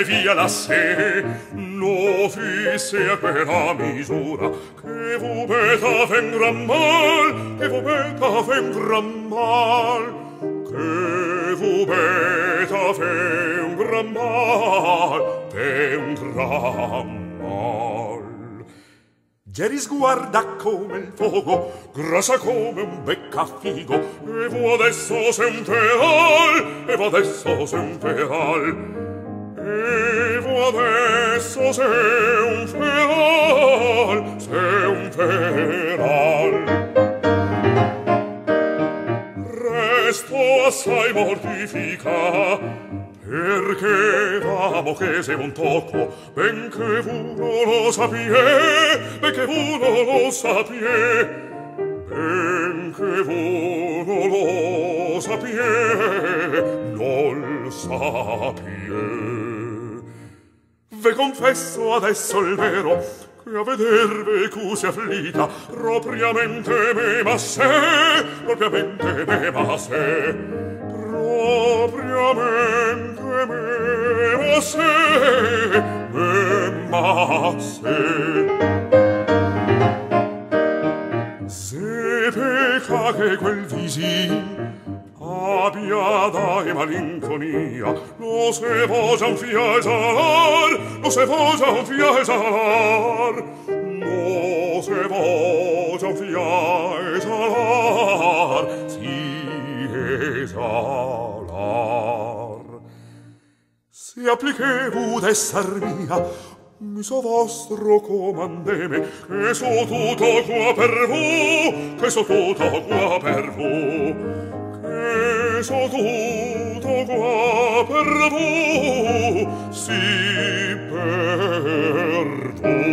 via la sé, no fisse a quella misura, che vous beta vengra mal, che vous beta vengra mal, che vous beta vengra mal. Geris guarda come il fuoco, grassa come un beccafigo, e vo adesso sei un feral, e vo adesso sei un feral, e vo adesso sei un feral, sei un feral. Resto assai mortifica, perché vamo che sei un tocco, benché vu non lo sapie, benché vu non lo sapie, benché vu non lo sapie, non sapie. Ve confesso adesso il vero, che a vederve così afflitta, propriamente me ma sé, propriamente me ma sé, propriamente me ma sé, me ma sé. Se pecca che quel visin abbia da malinconia, lo se vogia un fiesar, lo se vogia un fiesar, lo se vogia un fiesar, si esalar. Se applichevo d'essar mia, miso vostro comandeme, che so tutto qua per voi, che so tutto qua per voi, che so tutto qua per voi, sì per voi.